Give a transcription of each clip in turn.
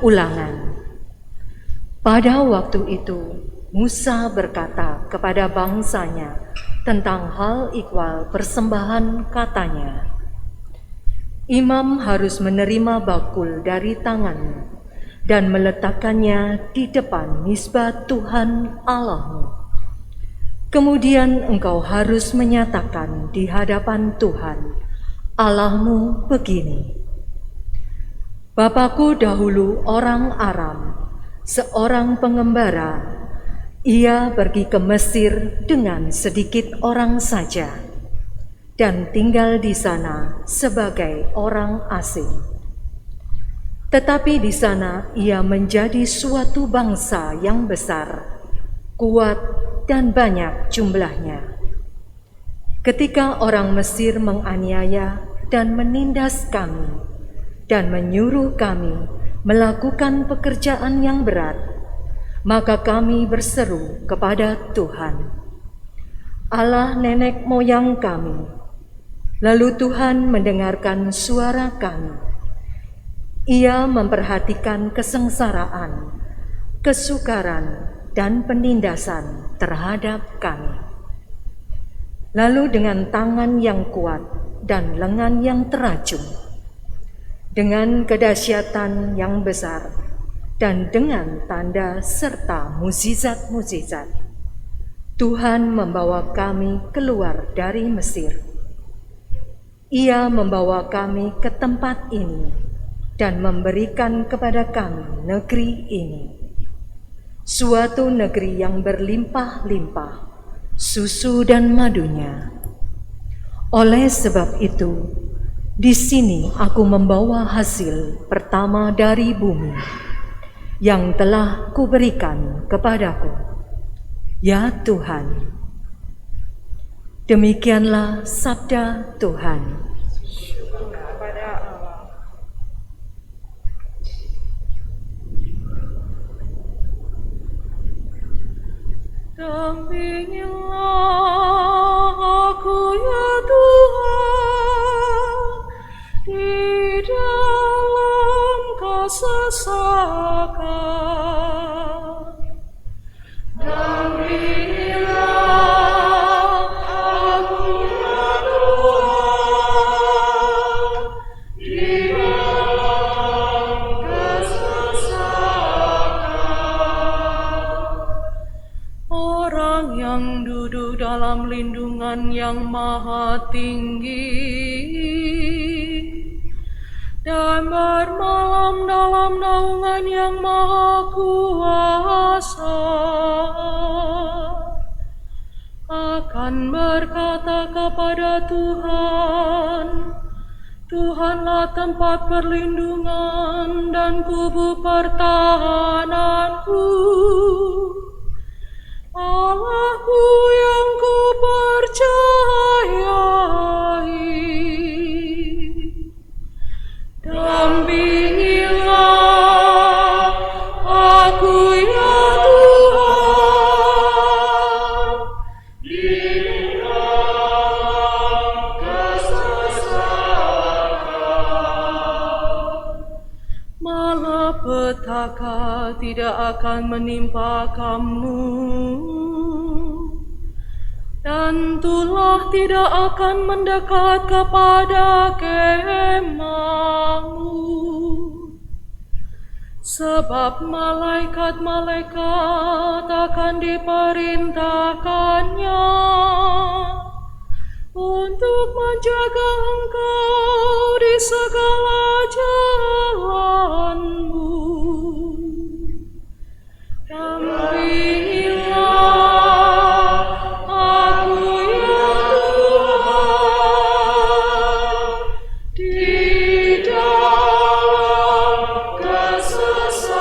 Ulangan. Pada waktu itu, Musa berkata kepada bangsanya tentang hal ikhwal persembahan, katanya, "Imam harus menerima bakul dari tanganmu dan meletakkannya di depan misbah Tuhan Allahmu. Kemudian engkau harus menyatakan di hadapan Tuhan Allahmu begini, Bapakku dahulu orang Aram, seorang pengembara. Ia pergi ke Mesir dengan sedikit orang saja dan tinggal di sana sebagai orang asing. Tetapi di sana ia menjadi suatu bangsa yang besar, kuat dan banyak jumlahnya. Ketika orang Mesir menganiaya dan menindas kami dan menyuruh kami melakukan pekerjaan yang berat, maka kami berseru kepada Tuhan, Allah nenek moyang kami. Lalu Tuhan mendengarkan suara kami. Ia memperhatikan kesengsaraan, kesukaran, dan penindasan terhadap kami. Lalu dengan tangan yang kuat dan lengan yang teracung, dengan kedahsyatan yang besar, dan dengan tanda serta mukjizat-mukjizat, Tuhan membawa kami keluar dari Mesir. Ia membawa kami ke tempat ini dan memberikan kepada kami negeri ini, suatu negeri yang berlimpah-limpah susu dan madunya. Oleh sebab itu, di sini aku membawa hasil pertama dari bumi yang telah kuberikan kepadaku, ya Tuhan." Demikianlah sabda Tuhan. Syukur kepada Allah. Dampingilah aku ya Tuhan di dalam kesesakan. Dampingilah aku ya Tuhan di dalam kesesakan. Orang yang duduk dalam lindungan yang maha tinggi dan bermalam dalam naungan yang maha kuasa akan berkata kepada Tuhan, Tuhanlah tempat perlindungan dan kubu pertahananku, Allahku yang kupercayai. Dampingilah aku ya Tuhan di dalam kesesakan. Malapetaka tidak akan menimpa kamu, dan tulah tidak akan mendekat kepada kemahmu. Sebab malaikat-malaikat akan diperintahkannya untuk menjaga engkau di segala jalanmu. Dampingilah aku ya Tuhan di dalam kesesakan.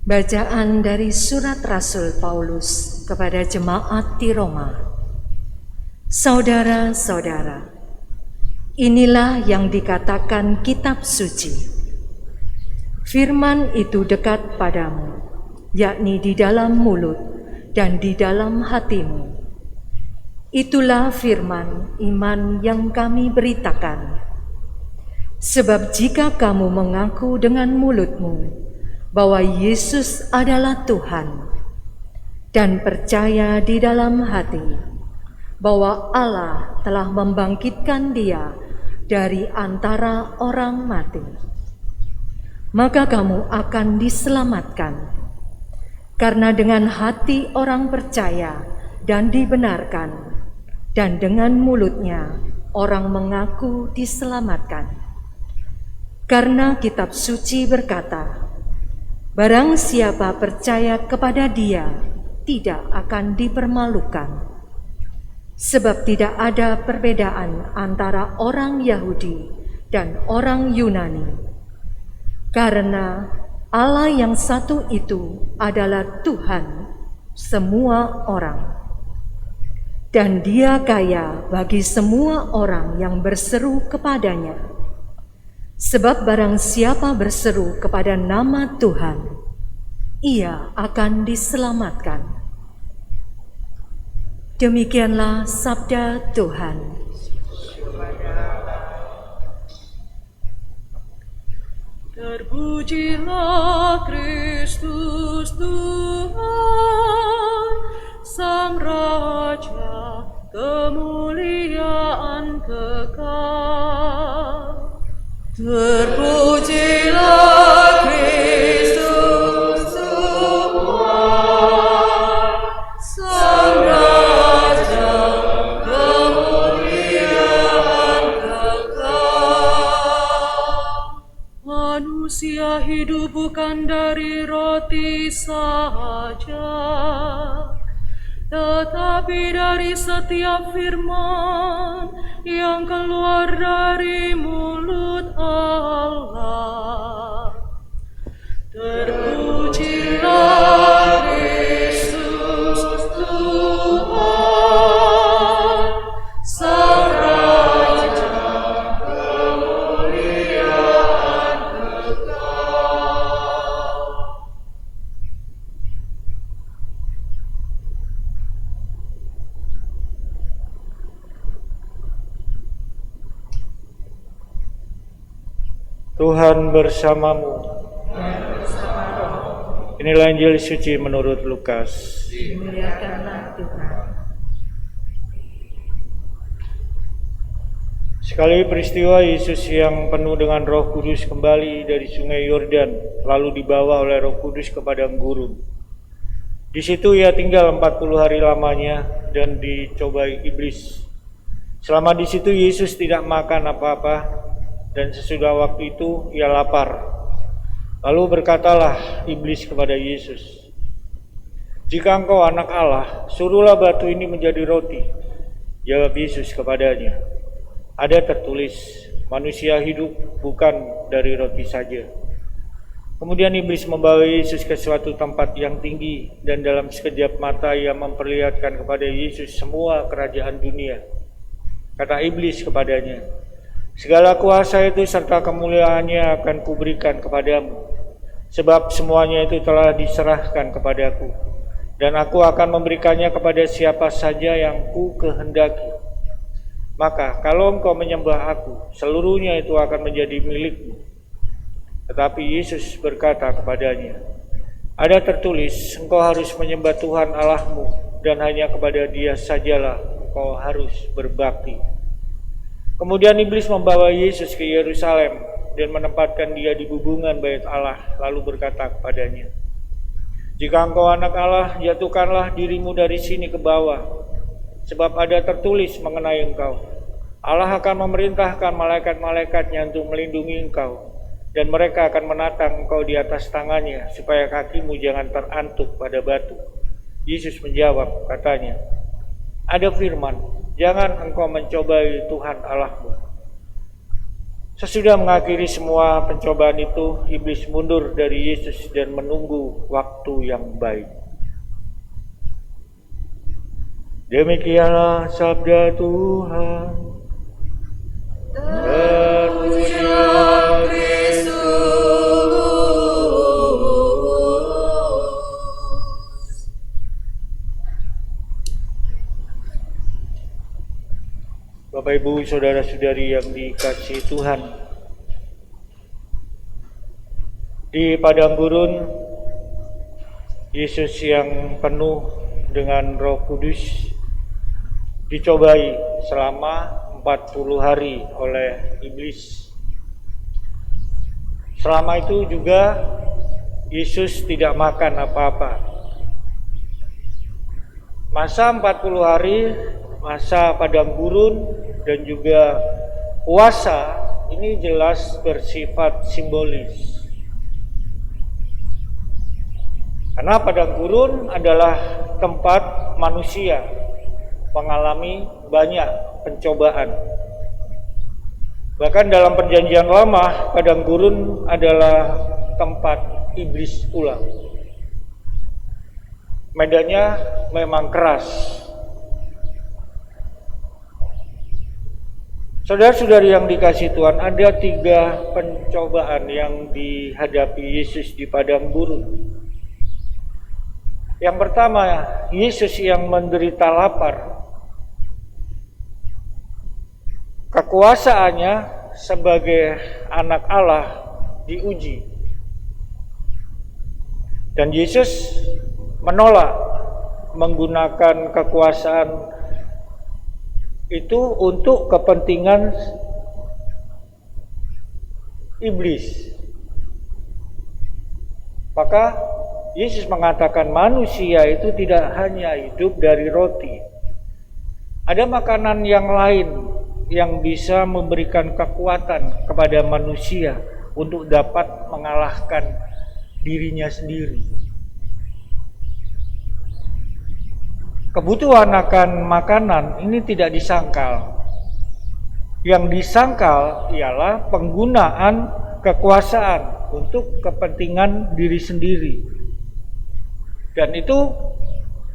Bacaan dari surat Rasul Paulus kepada jemaat di Roma. Saudara-saudara, inilah yang dikatakan kitab suci. Firman itu dekat padamu, yakni di dalam mulut dan di dalam hatimu. Itulah firman iman yang kami beritakan Sebab jika kamu mengaku dengan mulutmu bahwa Yesus adalah Tuhan dan percaya di dalam hati bahwa Allah telah membangkitkan Dia dari antara orang mati, maka kamu akan diselamatkan. Karena dengan hati orang percaya dan dibenarkan, dan dengan mulutnya orang mengaku diselamatkan. Karena kitab suci berkata, barang siapa percaya kepada Dia tidak akan dipermalukan. Sebab tidak ada perbedaan antara orang Yahudi dan orang Yunani. Karena Allah yang satu itu adalah Tuhan semua orang. Dan Dia kaya bagi semua orang yang berseru kepadanya. Sebab barang siapa berseru kepada nama Tuhan, ia akan diselamatkan. Demikianlah sabda Tuhan. Terpujilah Kristus Tuhan, Sang Raja, kemuliaan kekal. Terpujilah Kristus Tuhan, Sang Raja, kemuliaan kekal. Manusia hidup bukan dari roti saja, tetapi dari setiap firman yang keluar dari mulut Allah. Terpujilah Kristus Tuhan, Sang Raja, kemuliaan kekal. Tuhan bersamamu. Inilah Injil suci menurut Lukas. Dimuliakanlah Tuhan. Sekali peristiwa Yesus yang penuh dengan Roh Kudus kembali dari sungai Yordan, lalu dibawa oleh Roh Kudus ke padang gurun. Di situ ia tinggal 40 hari lamanya dan dicobai iblis. Selama di situ Yesus tidak makan apa-apa, dan sesudah waktu itu ia lapar. Lalu berkatalah iblis kepada Yesus, "Jika engkau anak Allah, suruhlah batu ini menjadi roti." Jawab Yesus kepadanya, "Ada tertulis, manusia hidup bukan dari roti saja." Kemudian iblis membawa Yesus ke suatu tempat yang tinggi, dan dalam sekejap mata ia memperlihatkan kepada Yesus semua kerajaan dunia. Kata iblis kepadanya, "Segala kuasa itu serta kemuliaannya akan kuberikan kepadamu, sebab semuanya itu telah diserahkan kepadaku, dan aku akan memberikannya kepada siapa saja yang ku kehendaki. Maka kalau engkau menyembah aku, seluruhnya itu akan menjadi milikmu." Tetapi Yesus berkata kepadanya, "Ada tertulis, engkau harus menyembah Tuhan Allahmu, dan hanya kepada Dia sajalah engkau harus berbakti." Kemudian iblis membawa Yesus ke Yerusalem dan menempatkan Dia di bubungan bait Allah, lalu berkata kepadanya, "Jika engkau anak Allah, jatuhkanlah dirimu dari sini ke bawah, sebab ada tertulis mengenai engkau, Allah akan memerintahkan malaikat-malaikatnya untuk melindungi engkau, dan mereka akan menatang engkau di atas tangannya, supaya kakimu jangan terantuk pada batu." Yesus menjawab, katanya, "Ada firman, jangan engkau mencobai Tuhan Allahmu." Sesudah mengakhiri semua pencobaan itu, iblis mundur dari Yesus dan menunggu waktu yang baik. Demikianlah sabda Tuhan. Terpujilah Kristus. Bapak Ibu, saudara-saudari yang dikasihi Tuhan, Di padang gurun, Yesus yang penuh dengan Roh Kudus dicobai selama 40 hari oleh iblis. Selama itu juga Yesus tidak makan apa-apa. Masa 40 hari, masa padang gurun dan juga puasa ini jelas bersifat simbolis. Karena padang gurun adalah tempat manusia mengalami banyak pencobaan. Bahkan dalam perjanjian lama, padang gurun adalah tempat iblis pula. Medannya memang keras. Saudara-saudari yang dikasihi Tuhan, ada 3 pencobaan yang dihadapi Yesus di padang gurun. Yang pertama, Yesus yang menderita lapar. Kekuasaannya sebagai anak Allah diuji. Dan Yesus menolak menggunakan kekuasaan itu untuk kepentingan iblis. Maka Yesus mengatakan manusia itu tidak hanya hidup dari roti. Ada makanan yang lain yang bisa memberikan kekuatan kepada manusia untuk dapat mengalahkan dirinya sendiri. Kebutuhan akan makanan ini tidak disangkal. Yang disangkal ialah penggunaan kekuasaan untuk kepentingan diri sendiri. Dan itu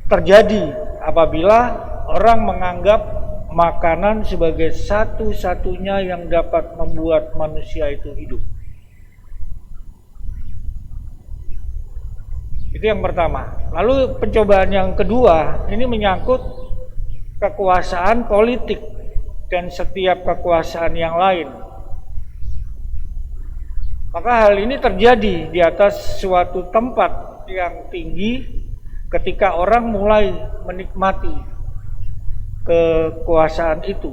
terjadi apabila orang menganggap makanan sebagai satu-satunya yang dapat membuat manusia itu hidup. Itu yang pertama. Lalu pencobaan yang kedua, ini menyangkut kekuasaan politik dan setiap kekuasaan yang lain. Maka hal ini terjadi di atas suatu tempat yang tinggi ketika orang mulai menikmati kekuasaan itu.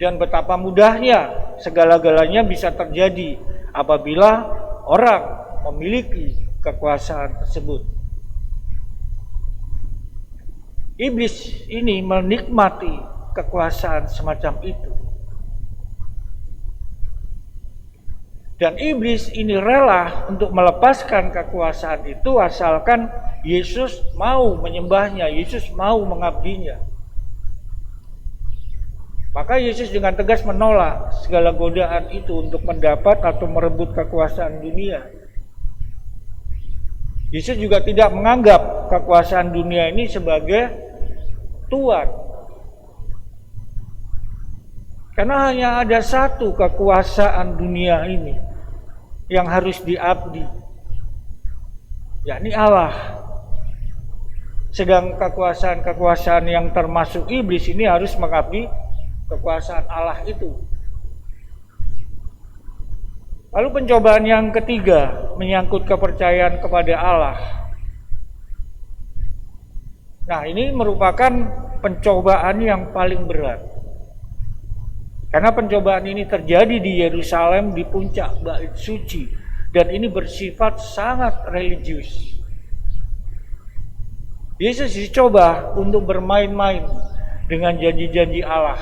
Dan betapa mudahnya segala-galanya bisa terjadi apabila orang memiliki kekuasaan tersebut. Iblis ini menikmati kekuasaan semacam itu. Dan iblis ini rela untuk melepaskan kekuasaan itu asalkan Yesus mau menyembahnya, Yesus mau mengabdinya. Maka Yesus dengan tegas menolak segala godaan itu untuk mendapat atau merebut kekuasaan dunia. Yesus juga tidak menganggap kekuasaan dunia ini sebagai Tuhan. Karena hanya ada satu kekuasaan dunia ini yang harus diabdi, yakni Allah. Sedang kekuasaan-kekuasaan yang termasuk iblis ini harus mengabdi kekuasaan Allah itu. Lalu pencobaan yang ketiga menyangkut kepercayaan kepada Allah. Nah, ini merupakan pencobaan yang paling berat. Karena pencobaan ini terjadi di Yerusalem di puncak Bait Suci dan ini bersifat sangat religius. Yesus dicoba untuk bermain-main dengan janji-janji Allah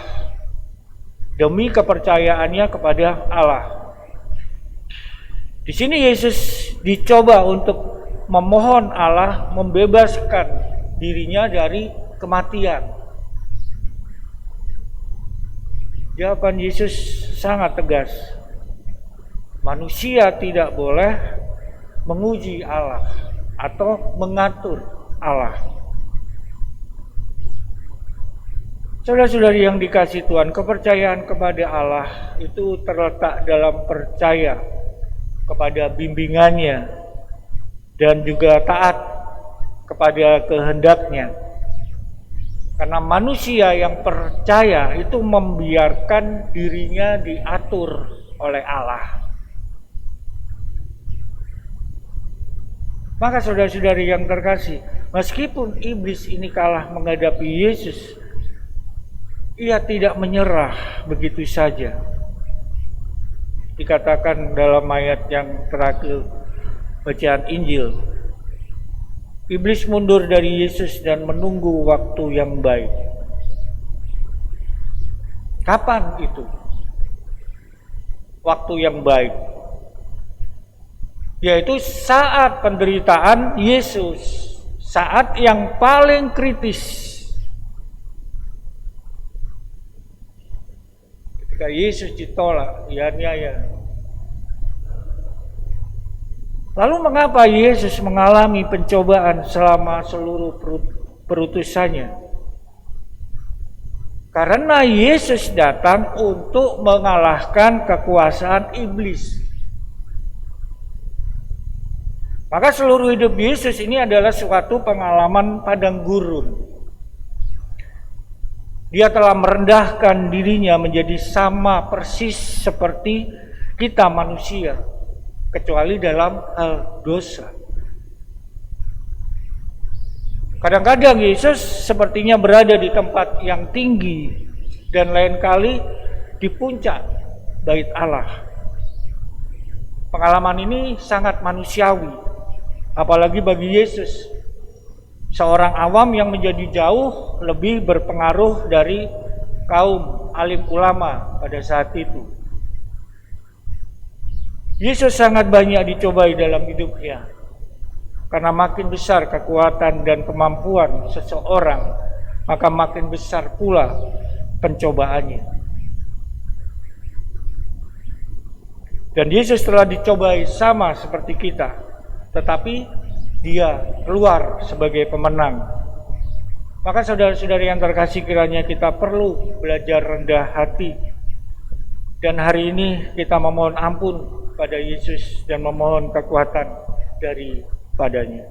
demi kepercayaannya kepada Allah. Di sini Yesus dicoba untuk memohon Allah membebaskan dirinya dari kematian. Jawaban Yesus sangat tegas. Manusia tidak boleh menguji Allah atau mengatur Allah. Saudara-saudari yang dikasihi Tuhan, kepercayaan kepada Allah itu terletak dalam percaya kepada bimbingannya dan juga taat kepada kehendaknya. Karena manusia yang percaya itu membiarkan dirinya diatur oleh Allah. Maka saudara-saudari yang terkasih, meskipun iblis ini kalah menghadapi Yesus, ia tidak menyerah begitu saja. Dikatakan dalam ayat yang terakhir bacaan Injil, iblis mundur dari Yesus dan menunggu waktu yang baik. Kapan itu? Waktu yang baik, yaitu saat penderitaan Yesus, saat yang paling kritis. Ketika Yesus ditolak, dianiaya. Lalu mengapa Yesus mengalami pencobaan selama seluruh perutusannya? Karena Yesus datang untuk mengalahkan kekuasaan iblis. Maka seluruh hidup Yesus ini adalah suatu pengalaman padang gurun. Dia telah merendahkan dirinya menjadi sama persis seperti kita manusia, kecuali dalam hal dosa. Kadang-kadang Yesus sepertinya berada di tempat yang tinggi dan lain kali di puncak bait Allah. Pengalaman ini sangat manusiawi, apalagi bagi Yesus, seorang awam yang menjadi jauh lebih berpengaruh dari kaum alim ulama pada saat itu. Yesus sangat banyak dicobai dalam hidupnya. Karena makin besar kekuatan dan kemampuan seseorang, maka makin besar pula pencobaannya. Dan Yesus telah dicobai sama seperti kita, tetapi dia keluar sebagai pemenang. Maka saudara-saudari yang terkasih, kiranya kita perlu belajar rendah hati. Dan hari ini kita memohon ampun pada Yesus dan memohon kekuatan dari padanya.